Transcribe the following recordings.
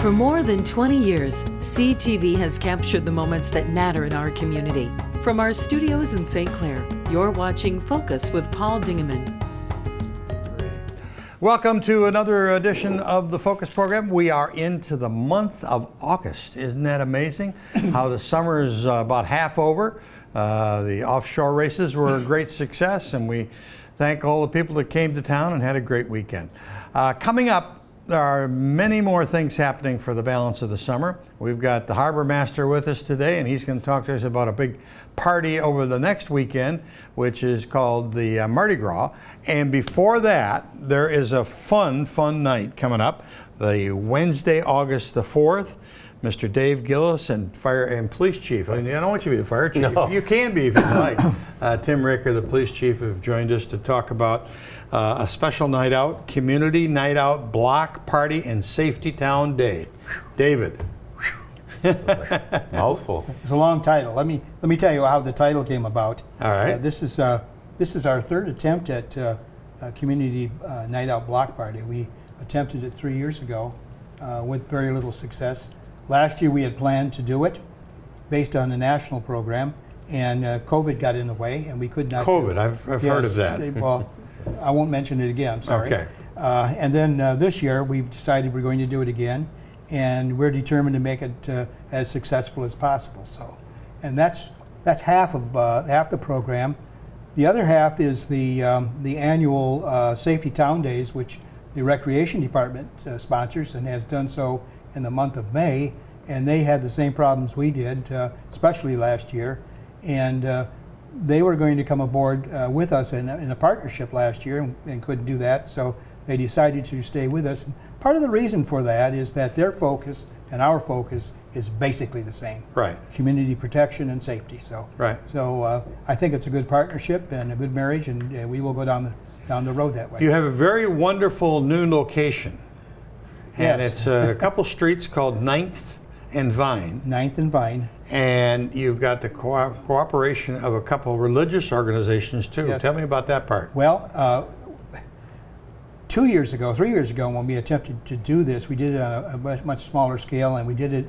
For more than 20 years, CTV has captured the moments that matter in our community. From our studios in St. Clair, you're watching Focus with Paul Dingeman. Welcome to another edition of the Focus program. We are into the month of August. Isn't that amazing? How the summer is about half over. The offshore races were a great success, and we thank all the people that came to town and had a great weekend. Coming up, there are many more things happening for the balance of the summer. We've got the harbor master with us today, and he's going to talk to us about a big party over the next weekend, which is called the Mardi Gras. And before that, there is a fun night coming up, the Wednesday, August the 4th. Mr. Dave Gillis and Fire and Police Chief. I mean, I don't want you to be the Fire Chief. No. You can be if you like. Tim Raker, the Police Chief, have joined us to talk about a special night out, Community Night Out Block Party and Safety Town Day. David. Mouthful. It's a long title. Let me tell you how the title came about. All right. This is our third attempt at Community Night Out Block Party. We attempted it 3 years ago with very little success. Last year we had planned to do it based on a national program, and COVID got in the way, and we could not. COVID, I've heard of that. Well, I won't mention it again. Sorry. Okay. And then this year we've decided we're going to do it again, and we're determined to make it as successful as possible. So, and that's half the program. The other half is the annual Safety Town Days, which the Recreation Department sponsors and has done so in the month of May, and they had the same problems we did, especially last year, and they were going to come aboard with us in a partnership last year and couldn't do that, so they decided to stay with us. And part of the reason for that is that their focus and our focus is basically the same. Right. Community protection and safety. So, right. So I think it's a good partnership and a good marriage, and we will go down the road that way. You have a very wonderful new location. And Yes. it's a couple streets called 9th and Vine. 9th and Vine. And you've got the cooperation of a couple religious organizations too. Yes. Tell me about that part. Well, 3 years ago, when we attempted to do this, we did it on a much smaller scale, and we did it.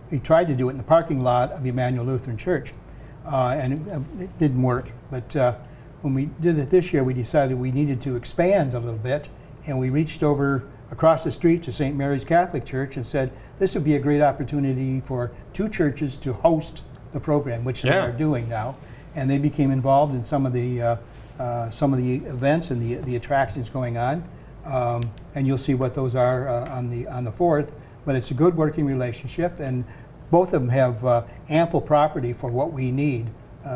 We tried to do it in the parking lot of Emmanuel Lutheran Church, and it didn't work. But when we did it this year, we decided we needed to expand a little bit, and we reached over across the street to St. Mary's Catholic Church and said this would be a great opportunity for two churches to host the program, which they are doing now, and they became involved in some of the events and the attractions going on, and you'll see what those are on the 4th. But it's a good working relationship, and both of them have ample property for what we need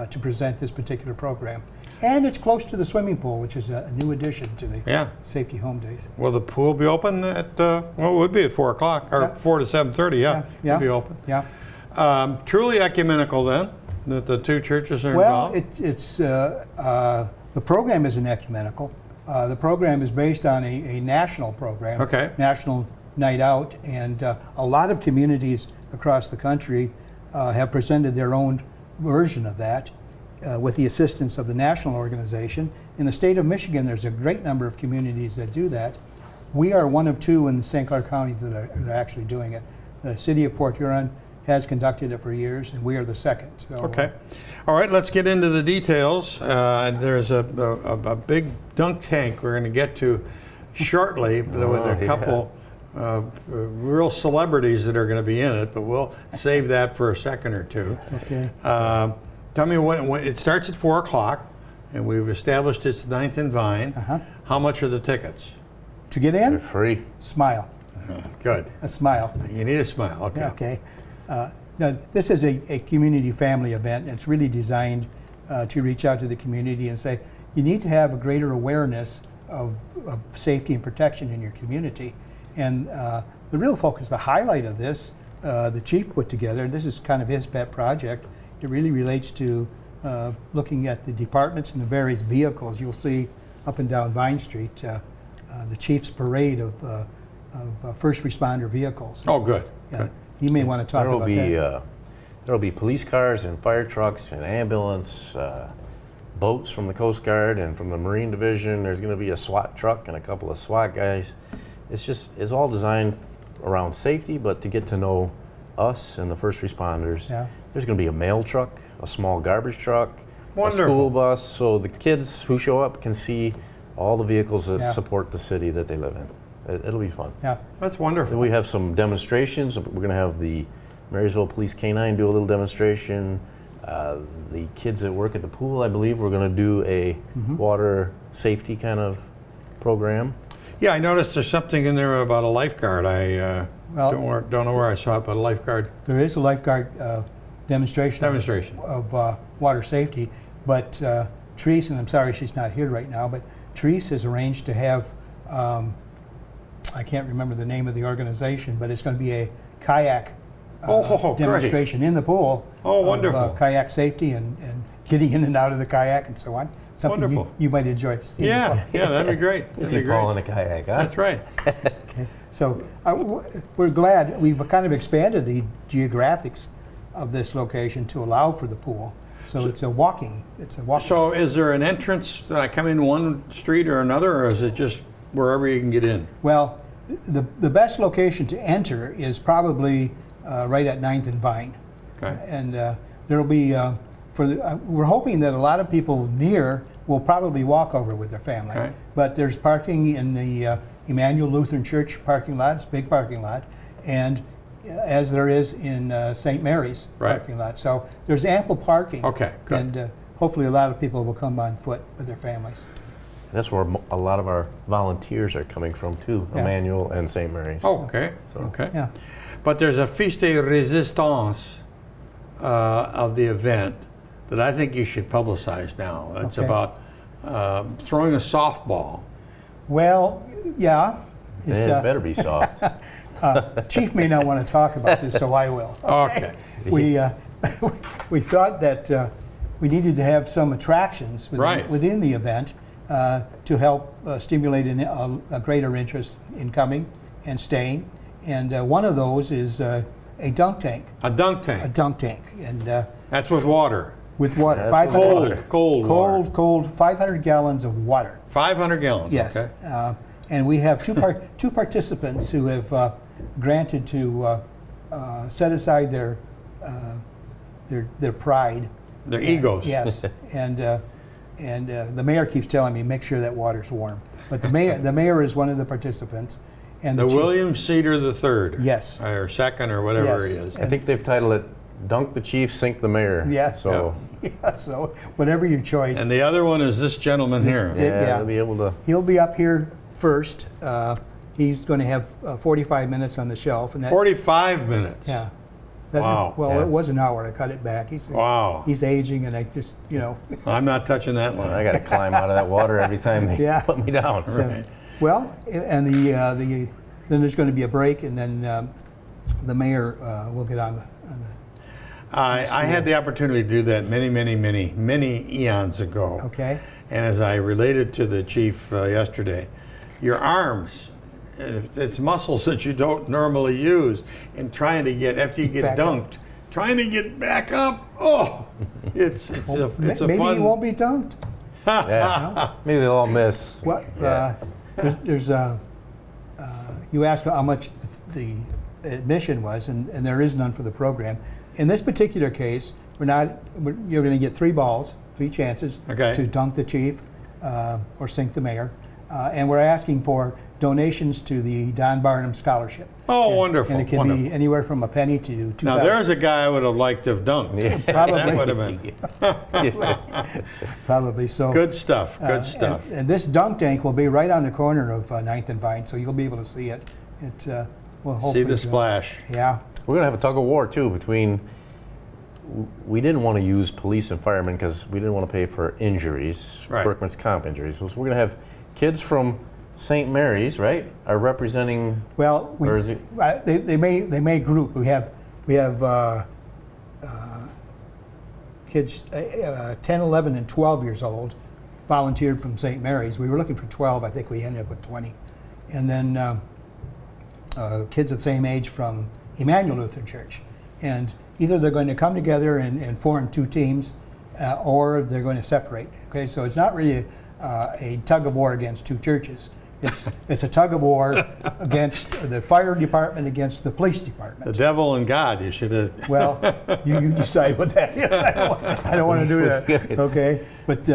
to present this particular program. And it's close to the swimming pool, which is a new addition to the Safety Home Days. Will the pool be open at, well, it would be at 4 o'clock, or 4 to 7:30, it'll be open. Yeah. Truly ecumenical then, that the two churches are Well, involved? the program isn't ecumenical. The program is based on a national program, National Night Out, and a lot of communities across the country have presented their own version of that. With the assistance of the national organization. In the state of Michigan, there's a great number of communities that do that. We are one of two in the St. Clair County that are actually doing it. The city of Port Huron has conducted it for years, and we are the second. So, okay. All right, let's get into the details. There's a big dunk tank we're going to get to shortly with a couple real celebrities that are going to be in it, but we'll save that for a second or two. Okay. Tell me when it starts at 4 o'clock, and we've established it's 9th and Vine. How much are the tickets? To get in? They're free. Smile. Good. A smile. You need a smile. Okay. Okay. Now, this is a community family event. It's really designed to reach out to the community and say, you need to have a greater awareness of safety and protection in your community. And the real focus, the highlight of this, the chief put together, this is kind of his pet project. It really relates to looking at the departments and the various vehicles you'll see up and down Vine Street, the chief's parade of first responder vehicles. Oh, good. Yeah, you may want to talk about that. There will be police cars and fire trucks and ambulance, boats from the Coast Guard and from the Marine Division. There's going to be a SWAT truck and a couple of SWAT guys. It's all designed around safety, but to get to know us and the first responders. Yeah. There's going to be a mail truck, a small garbage truck, Wonderful. a school bus, so the kids who show up can see all the vehicles that Yeah. support the city that they live in. It'll be fun. Yeah. That's wonderful. We have some demonstrations. We're going to have the Marysville Police K-9 do a little demonstration. The kids that work at the pool, I believe, we're going to do a water safety kind of program. Yeah, I noticed there's something in there about a lifeguard. I Well- don't know where I saw it, but a lifeguard There is a lifeguard demonstration of of water safety, but Therese, and I'm sorry she's not here right now, but Therese has arranged to have, I can't remember the name of the organization, but it's going to be a kayak great. demonstration in the pool. Oh, of, wonderful. kayak safety and getting in and out of the kayak and so on. Something Wonderful. you might enjoy seeing. Yeah, yeah, that'd be great. That'd See be Paul in great. a kayak, huh? That's right. Okay. So we're glad we've kind of expanded the geographics of this location to allow for the pool. So it's a walking. So is there an entrance that I come in one street or another, or is it just wherever you can get in? Well, the best location to enter is probably right at 9th and Vine. Okay. And there'll be, we're hoping that a lot of people near will probably walk over with their family. Okay. But there's parking in the Emmanuel Lutheran Church parking lot. It's a big parking lot. And as there is in St. Mary's Right. parking lot. So there's ample parking. Okay, good. And hopefully a lot of people will come on foot with their families. That's where a lot of our volunteers are coming from too, Yeah. Emmanuel and St. Mary's. Oh, okay. So- Okay. Yeah. But there's a Fiche de Resistance of the event that I think you should publicize now. It's Okay. about throwing a softball. Well, yeah. It's, It better be soft. Chief may not want to talk about this, so I will. Okay. We we thought that we needed to have some attractions Right. within the event to help stimulate a greater interest in coming and staying. And one of those is a dunk tank. A dunk A tank. dunk tank, and That's with water. with water. That's with 500 water. Cold water. cold, 500 gallons of water. 500 gallons. Yes, Okay. and we have two participants who have granted to set aside their pride, Their egos. Yes, and the mayor keeps telling me make sure that water's warm. But the mayor is one of the participants, and The chief- William Cedar III. Yes. Or second or whatever Yes. he is. I think they've titled it "Dunk the Chief, Sink the Mayor." Yeah. So Yeah, so whatever your choice. And the other one is this gentleman This here. di- yeah, yeah. they'll be able to. He'll be up here first. He's going to have 45 minutes on the shelf, and that 45 minutes. yeah. Wow. Well, Yeah. it was an hour. I cut it back. Wow. He's aging, and I just I'm not touching that line. I got to climb out of that water every time they Yeah. put me down. So, Right. well, and then there's going to be a break, and then the mayor will get on the I had the opportunity to do that many eons ago. okay. And as I related to the chief yesterday, your arms, it's muscles that you don't normally use, and trying to get, after you get Back up. dunked, trying to get back up, oh, it's a Maybe fun. he won't be dunked. Yeah. Maybe they'll all miss. What? Yeah. There's you asked how much the admission was, and there is none for the program. In this particular case, you're going to get 3 balls, 3 chances Okay. to dunk the chief or sink the mayor, and we're asking for donations to the Don Barnum Scholarship. Oh, wonderful, And it can wonderful. be anywhere from a penny to 2,000. Now there's a guy I would have liked to have dunked. Yeah. Probably. That would have been Probably so. good stuff. Good stuff. And this dunk tank will be right on the corner of 9th and Vine, so you'll be able to see it. It will See hopefully the splash. Yeah. We're going to have a tug of war too between. We didn't want to use police and firemen because we didn't want to pay for injuries, Right. workman's comp injuries. So we're going to have kids from St. Mary's, right, are representing. Well, Or is it- they may group. We have kids 10, 11, and 12 years old volunteered from St. Mary's. We were looking for 12. I think we ended up with 20, and then kids of the same age from Emmanuel Lutheran Church. And either they're going to come together and form 2 teams, or they're going to separate. Okay, so it's not really a tug of war against 2 churches. it's a tug of war against the fire department against the police department. The devil and God, you should have. Well, you decide what that is. I don't want to do that. Okay, but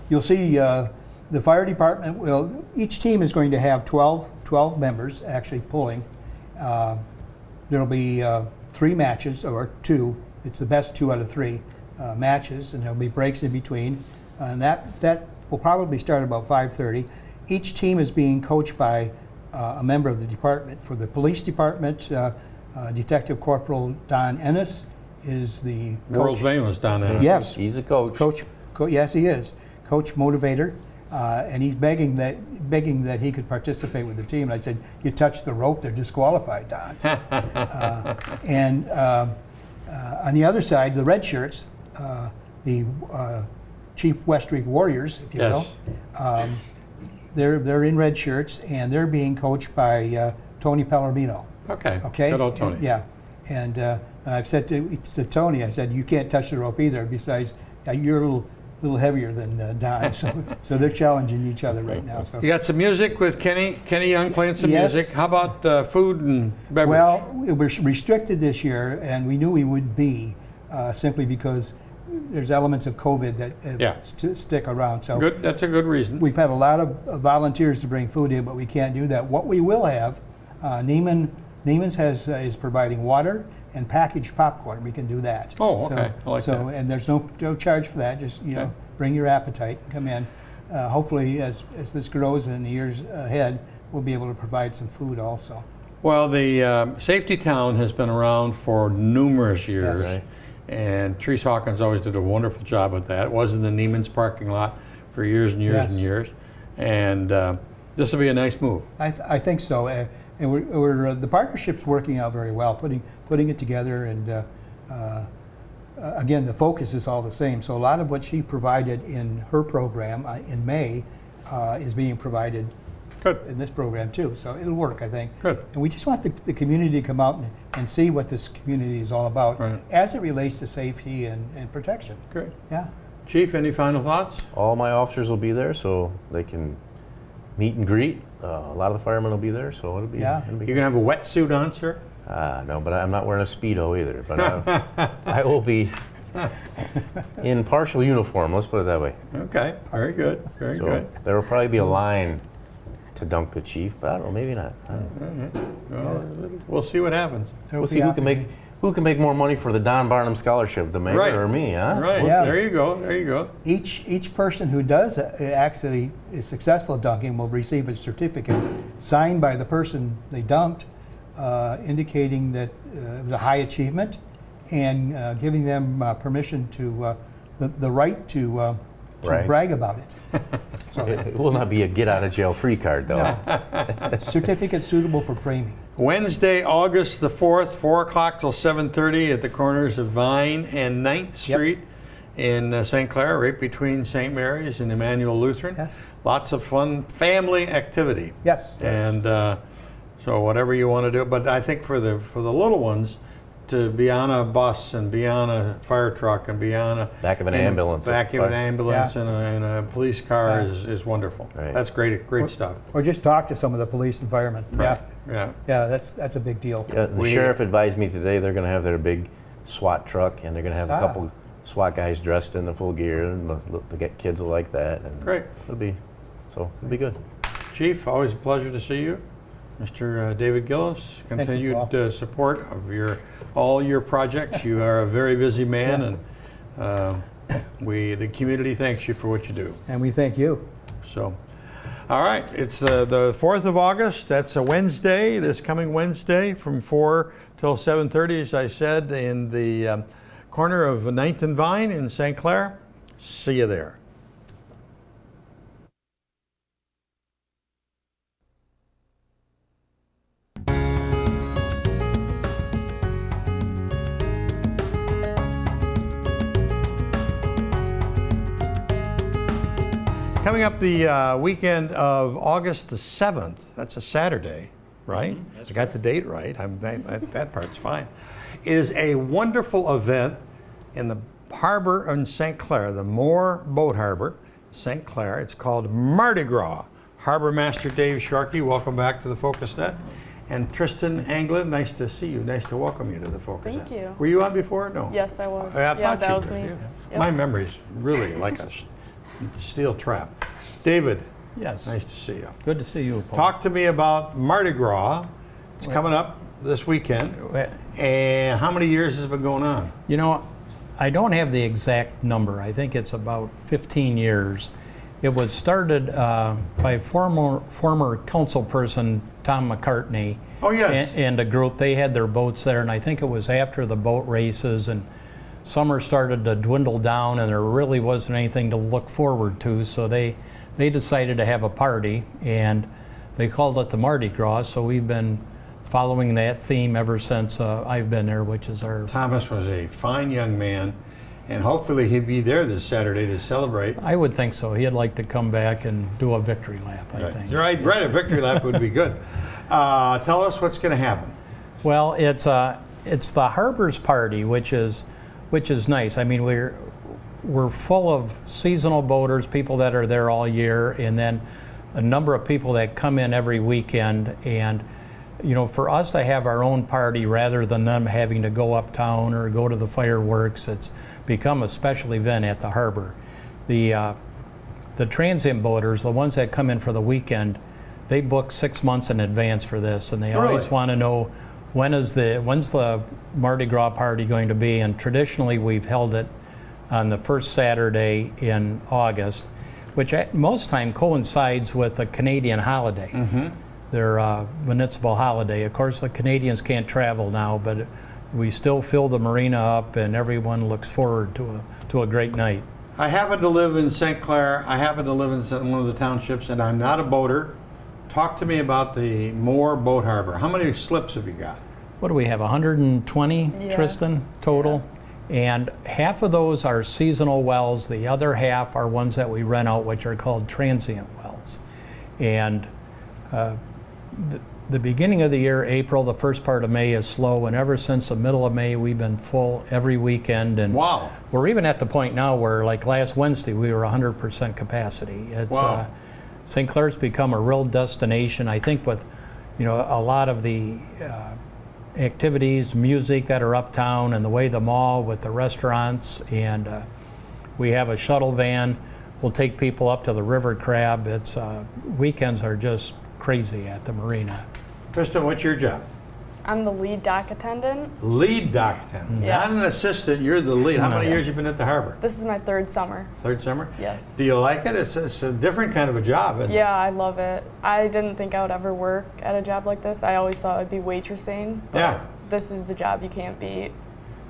you'll see the fire department will. Each team is going to have 12 members actually pulling. There'll be 3 matches or 2. It's the best 2 out of 3 matches, and there'll be breaks in between. And that will probably start about 5:30. Each team is being coached by a member of the department. For the police department, Detective Corporal Don Ennis is the World famous Don Ennis. Yes, He's a coach. Yes, he is coach motivator, and he's begging that he could participate with the team. And I said, "You touch the rope, they're disqualified, Don." And on the other side, the red shirts, the Chief Westreek Warriors, if you Yes. will. They're in red shirts, and they're being coached by Tony Pellermino. Okay. Okay. Good old Tony. Yeah, and I've said to Tony, I said, you can't touch the rope either. Besides, you're a little heavier than Don, so they're challenging each other right now. So. You got some music with Kenny Young playing some Yes. music. How about food and beverage? Well, it was restricted this year, and we knew we would be simply because there's elements of COVID that stick around. So good. That's a good reason. we've had a lot of volunteers to bring food in, but we can't do that. What we will have, Neiman's is providing water and packaged popcorn. We can do that. Oh, okay. I like that. And there's no charge for that. Just bring your appetite and come in. Hopefully, as this grows in the years ahead, we'll be able to provide some food also. Well, the Safety Town has been around for numerous years, Yes. and Therese Hawkins always did a wonderful job with that. It was in the Neiman's parking lot for years and years Yes. and years, and this will be a nice move. I think so, and we're the partnership's working out very well, putting it together, and again, the focus is all the same. So a lot of what she provided in her program in May is being provided Good. in this program too. So it'll work, I think. Good. And we just want the community to come out and see what this community is all about Right. as it relates to safety and protection. Great. Yeah. Chief, any final thoughts? All my officers will be there, so they can meet and greet. A lot of the firemen will be there, so it'll be. Yeah. It'll be You're gonna have a wetsuit on, sir? No, but I'm not wearing a Speedo either. But I will be in partial uniform. Let's put it that way. Okay. Very good. Very So good. there will probably be a line to dunk the chief, but I don't know, maybe not. I don't know. Well, we'll see what happens. We'll see who can make more money for the Don Barnum Scholarship, the mayor Right. or me, huh? Right. Yeah. There you go. There you go. Each person who does actually is successful at dunking will receive a certificate signed by the person they dunked, indicating that it was a high achievement, and giving them permission to the right to brag about it. So, It will not be a get out of jail free card, though. certificate suitable for framing. Wednesday, August the 4th, 4 o'clock till 7:30 at the corners of Vine and 9th Yep. Street in St. Clair, right between St. Mary's and Emmanuel Lutheran. Yes. Lots of fun family activity. Yes. And so whatever you want to do, but I think for the little ones, to be on a bus and be on a fire truck and be on a Back of an in a ambulance. back of an ambulance Yeah. and a police car Yeah. is wonderful. Right. That's great stuff. Or just talk to some of the police and firemen. Right. Yeah. Yeah. Yeah, that's a big deal. Yeah, the We- sheriff advised me today they're going to have their big SWAT truck, and they're going to have a couple SWAT guys dressed in the full gear, and the kids will like that. And Great. It'll be good. Chief, always a pleasure to see you. Mr. David Gillis, you, continued Paul. support of all your projects. You are a very busy man, and the community thanks you for what you do. And we thank you. So, all right, it's the 4th of August. That's a Wednesday, this coming Wednesday from 4 till 7:30, as I said, in the corner of 9th and Vine in St. Clair. See you there. Coming up the weekend of August the 7th, that's a Saturday, right? I got the date right. That part's fine. Is a wonderful event in the harbor in St. Clair, the Moore Boat Harbor, St. Clair. It's called Mardi Gras Harbor Master Dave Sharkey, welcome back to the Focus Net. And Tristan Anglin, nice to see you. Nice to welcome you to the Focus Net. Thank you. Were you on before? No. Yes, I was. I thought that you was were. me. Yeah. Yep. My memory's really like a steel trap. David, Yes. nice to see you. Good to see you, Paul. Talk to me about Mardi Gras. It's coming up this weekend. And how many years has it been going on? You know, I don't have the exact number. I think it's about 15 years. It was started by former council person Tom McCartney. Oh, yes. And a group. They had their boats there, and I think it was after the boat races, and summer started to dwindle down, and there really wasn't anything to look forward to. So they decided to have a party, and they called it the Mardi Gras. So we've been following that theme ever since I've been there, which is our... Thomas was a fine young man, and hopefully he'd be there this Saturday to celebrate. I would think so. He'd like to come back and do a victory lap, I think. Right, a victory lap would be good. Tell us what's going to happen. Well, it's the Harbor's Party, which is nice. I mean, we're full of seasonal boaters, people that are there all year, and then a number of people that come in every weekend. And you know, for us to have our own party rather than them having to go uptown or go to the fireworks, it's become a special event at the harbor. The transient boaters, the ones that come in for the weekend, they book 6 months in advance for this, and they always want to know when's the Mardi Gras party going to be. And traditionally, we've held it on the first Saturday in August, which at most time coincides with a Canadian holiday. Mm-hmm. Their municipal holiday. Of course, the Canadians can't travel now, but we still fill the marina up, and everyone looks forward to a great night. I happen to live in St. Clair. I happen to live in one of the townships, and I'm not a boater. Talk to me about the Moore Boat Harbor. How many slips have you got? What do we have, 120, Yeah. Tristan, total? Yeah. And half of those are seasonal wells. The other half are ones that we rent out, which are called transient wells. And the beginning of the year, April, the first part of May is slow, and ever since the middle of May, we've been full every weekend. And wow. We're even at the point now where, like last Wednesday, we were 100% capacity. It's, wow. St. Clair's become a real destination, I think, with a lot of the activities, music that are uptown, and the way the mall with the restaurants, and we have a shuttle van. We'll take people up to the River Crab. It's weekends are just crazy at the marina. Kristen, what's your job? I'm the lead dock attendant. Lead dock attendant. Yes. Not an assistant, you're the lead. How many Yes. years you been at the harbor? This is my third summer. Third summer? Yes. Do you like it? It's a different kind of a job, isn't it? Yeah, I love it. I didn't think I would ever work at a job like this. I always thought I'd be waitressing. But Yeah. This is a job you can't beat.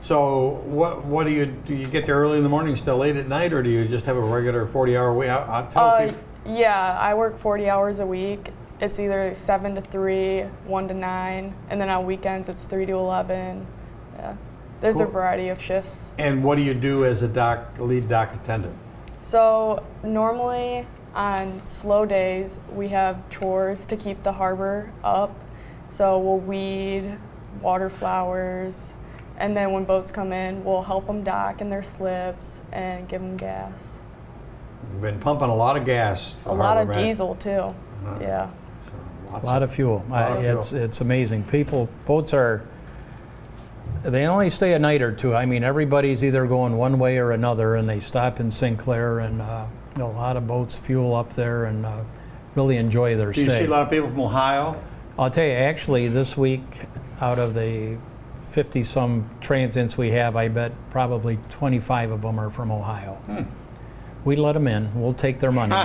So what do you get there early in the morning, still late at night, or do you just have a regular 40-hour week? I'll tell people. Yeah, I work 40 hours a week. It's either 7 to 3, 1 to 9, and then on weekends it's 3 to 11. Yeah, there's a Cool. variety of shifts. And what do you do as a lead dock attendant? So normally on slow days we have chores to keep the harbor up. So we'll weed, water flowers, and then when boats come in, we'll help them dock in their slips and give them gas. You've been pumping a lot of gas. A lot of diesel too. Yeah. So A lot of fuel. lot of It's amazing. Boats they only stay a night or two. I mean, everybody's either going one way or another, and they stop in St. Clair, and a lot of boats fuel up there and really enjoy their Do you stay. see a lot of people from Ohio? I'll tell you, actually, this week, out of the 50-some transients we have, I bet probably 25 of them are from Ohio. We let them in. We'll take their money.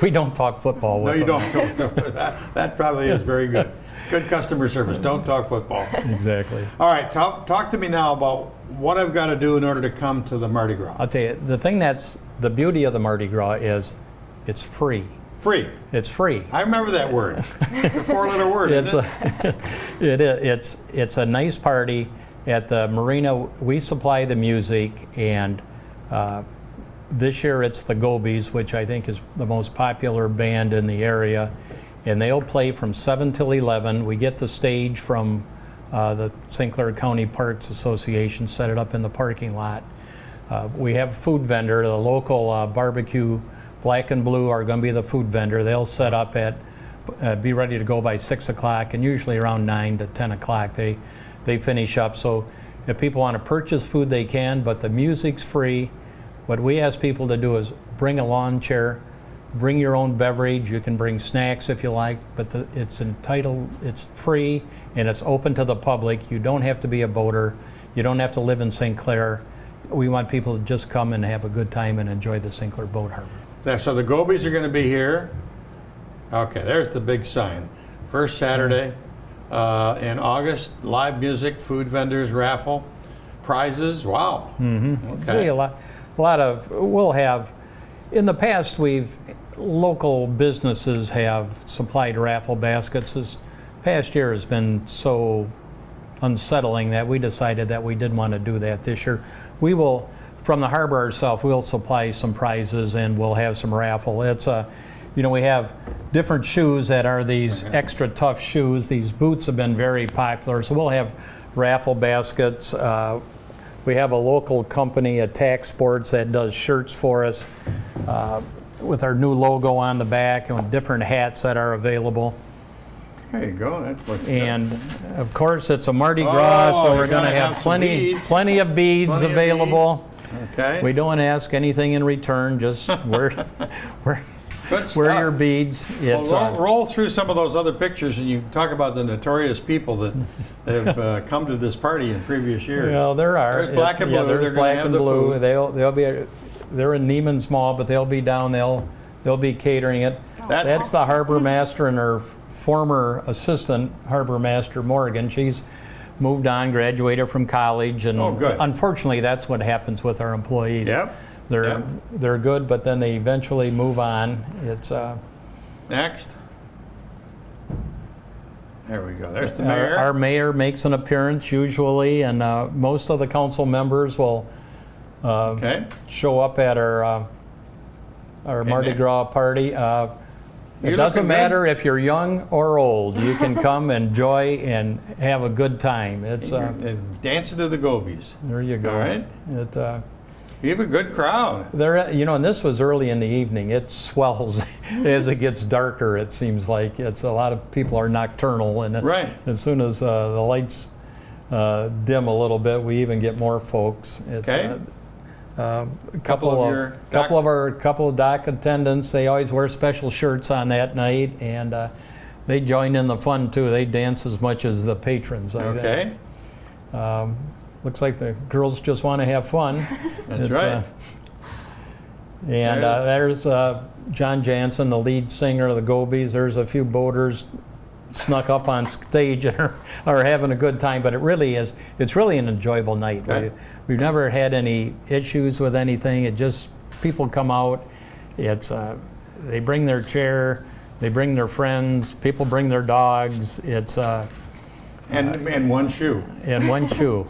We don't talk football with No, you them. don't. That probably is very good. Good customer service. Don't talk football. Exactly. All right, talk to me now about what I've got to do in order to come to the Mardi Gras. I'll tell you, the thing that's the beauty of the Mardi Gras is it's free. Free. It's free. I remember that word. The four-letter word, isn't it? It's a nice party at the marina. We supply the music, and this year it's the Gobies, which I think is the most popular band in the area, and they'll play from 7 till 11. We get the stage from the St. Clair County Parks Association, set it up in the parking lot. We have a food vendor, the local barbecue Black and Blue are going to be the food vendor. They'll set up at, be ready to go by 6 o'clock, and usually around 9 to 10 o'clock they finish up. So if people want to purchase food, they can, but the music's free. What we ask people to do is bring a lawn chair, bring your own beverage. You can bring snacks if you like, but it's free, and it's open to the public. You don't have to be a boater. You don't have to live in St. Clair. We want people to just come and have a good time and enjoy the St. Clair Boat Harbor. So the Gobies are going to be here. Okay, there's the big sign. First Saturday in August, live music, food vendors, raffle, prizes. Wow. Mm-hmm. Okay. See, a lot of, we'll have, in the past local businesses have supplied raffle baskets. This past year has been so unsettling that we decided that we didn't want to do that this year. We will, from the harbor ourselves, we'll supply some prizes and we'll have some raffle. It's we have different shoes that are these extra tough shoes. These boots have been very popular, so we'll have raffle baskets. We have a local company, Attack Sports, that does shirts for us with our new logo on the back and with different hats that are available. There you go. That's what. And of course, it's a Mardi Gras, so we're going to have plenty of beads available. Okay. We don't ask anything in return, just wear your beads. It's, Well, roll through some of those other pictures, and you talk about the notorious people that have come to this party in previous years. Well, there are. There's Black and Blue. There's They're Black going to have and the Blue. food. They'll be. They're in Neiman's Mall, but they'll be down. They'll be catering it. That's the harbor master and her former assistant harbor master Morgan. She's moved on, graduated from college, and good. Unfortunately, that's what happens with our employees. Yep. They're good, but then they eventually move on. It's Next. There we go. There's the mayor. Our mayor makes an appearance usually, and most of the council members will show up at our Mardi Gras party. It doesn't matter if you're young or old. You can come, enjoy, and have a good time. It's And dancing to the Gobies. there you go. All right. You have a good crowd. and this was early in the evening. It swells as it gets darker. It seems like a lot of people are nocturnal, and as soon as the lights dim a little bit, we even get more folks. It's, a couple of dock attendants. They always wear special shirts on that night, and they join in the fun too. They dance as much as the patrons. Okay. Looks like the girls just want to have fun. That's right. And there's John Jansen, the lead singer of the Gobies. There's a few boaters snuck up on stage and are having a good time, but it's really an enjoyable night. Okay. We've never had any issues with anything. It just, people come out, they bring their chair, they bring their friends, people bring their dogs. It's and one shoe. And one shoe.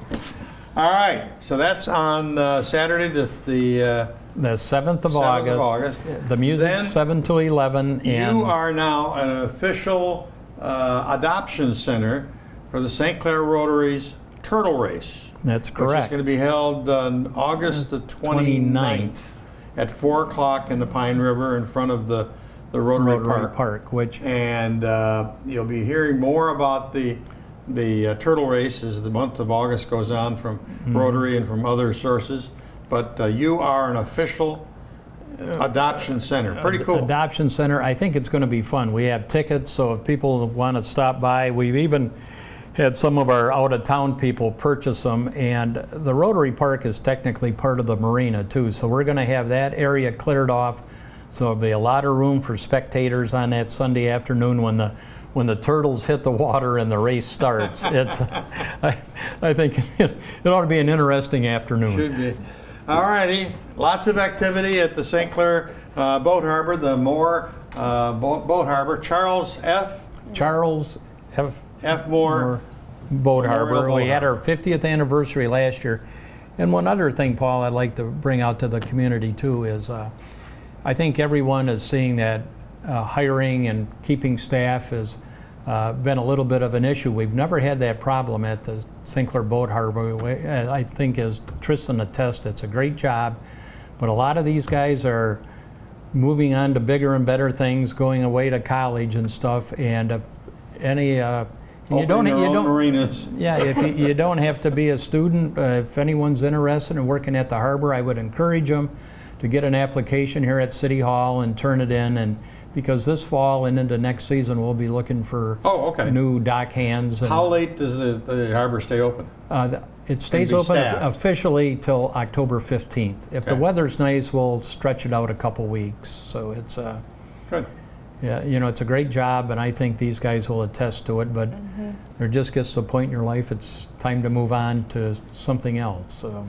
All right, so that's on Saturday, the 7th of August. The music, Then 7 to 11. And you are now an official adoption center for the St. Clair Rotary's Turtle Race. That's Which is correct. going to be held on August the 29th at 4 o'clock in the Pine River in front of the Rotary Park. And you'll be hearing more about the turtle race as the month of August goes on from Rotary and from other sources. But you are an official adoption center. Pretty cool. Adoption center. I think it's going to be fun. We have tickets, so if people want to stop by, we've even had some of our out-of-town people purchase them. And the Rotary Park is technically part of the marina too, so we're going to have that area cleared off. So there'll be a lot of room for spectators on that Sunday afternoon when the turtles hit the water and the race starts. I think it ought to be an interesting afternoon. Should be. All righty. Lots of activity at the St. Clair Boat Harbor, the Moore Boat Harbor. Charles F. Moore Boat Harbor. We had Harbor. our 50th anniversary last year. And one other thing, Paul, I'd like to bring out to the community too is I think everyone is seeing that hiring and keeping staff has been a little bit of an issue. We've never had that problem at the St. Clair Boat Harbor. I think, as Tristan attests, it's a great job, but a lot of these guys are moving on to bigger and better things, going away to college and stuff. And if any, Opening their own marinas. yeah, if you don't have to be a student. If anyone's interested in working at the harbor, I would encourage them to get an application here at City Hall and turn it in. And because this fall and into next season, we'll be looking for new dock hands. And, How late does the harbor stay open? it stays be open staffed. officially till October 15th. If the Okay. weather's nice, we'll stretch it out a couple weeks. So it's Good. yeah, it's a great job, and I think these guys will attest to it. But there just gets to a point in your life, it's time to move on to something else. So.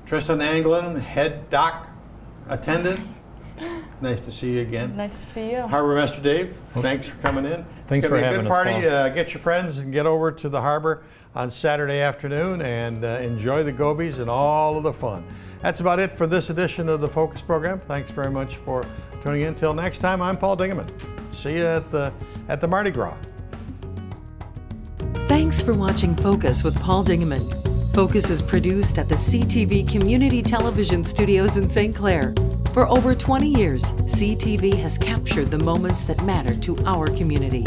Tristan Anglin, head dock attendant. Nice to see you again. Nice to see you. Harbor Master Dave, thanks for coming in. Thanks It's gonna for be a having good us, party. Paul. Get your friends and get over to the harbor on Saturday afternoon and enjoy the gobies and all of the fun. That's about it for this edition of the Focus program. Thanks very much for tuning in. Till next time, I'm Paul Dingeman. See you at the Mardi Gras. Thanks for watching Focus with Paul Dingeman. Focus is produced at the CTV Community Television Studios in St. Clair. For over 20 years, CTV has captured the moments that matter to our community.